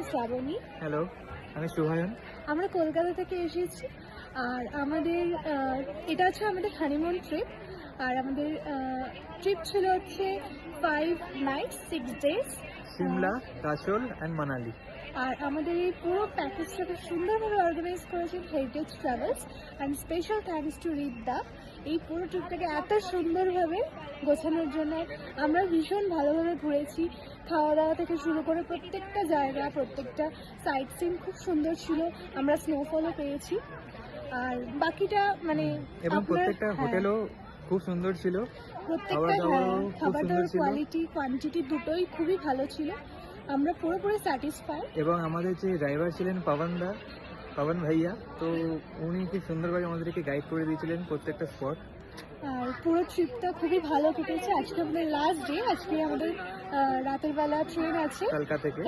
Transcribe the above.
Shrabani. Hello, আমি শুভায়ন। আমরা কলকাতা থেকে এসেছি। আর আমাদের এটা হচ্ছে আমাদের হানিমুন ট্রিপ। আর আমাদের ট্রিপ ছিল হচ্ছে 5 nights 6 days Shimla, Kasol and Manali. আর আমাদের এই পুরো প্যাকেজটাকে সুন্দরভাবে অর্গানাইজ করেছেন heritage travels. And special thanks to Riddha এই পুরো ট্রিপটাকে এত সুন্দরভাবে গোছানোর জন্য। আমরা ভীষণ ভালোভাবে ঘুরেছি, খাওয়া দাওয়া থেকে শুরু করে প্রত্যেকটা জায়গা, প্রত্যেকটা সাইট সিন খুব সুন্দর ছিল। আমরা স্নোফলও পেয়েছি। আর বাকিটা মানে এবং প্রত্যেকটা হোটেলও খুব সুন্দর ছিল। প্রত্যেকটা খাবার দাবার কোয়ালিটি কোয়ান্টিটি দুটোই খুবই ভালো ছিল। আমরা পুরোপুরি স্যাটিসফাই। এবং আমাদের যে ড্রাইভার ছিলেন পবন ভাইয়া, তো উনি খুব সুন্দরভাবে আমাদেরকে গাইড করে দিয়েছিলেন প্রত্যেকটা স্পট। আর পুরো ট্রিপটা খুবই ভালো কেটেছে। আজকে আমাদের লাস্ট ডে, আজকে আমাদের রাতের বেলা ট্রেন আছে কলকাতা থেকে।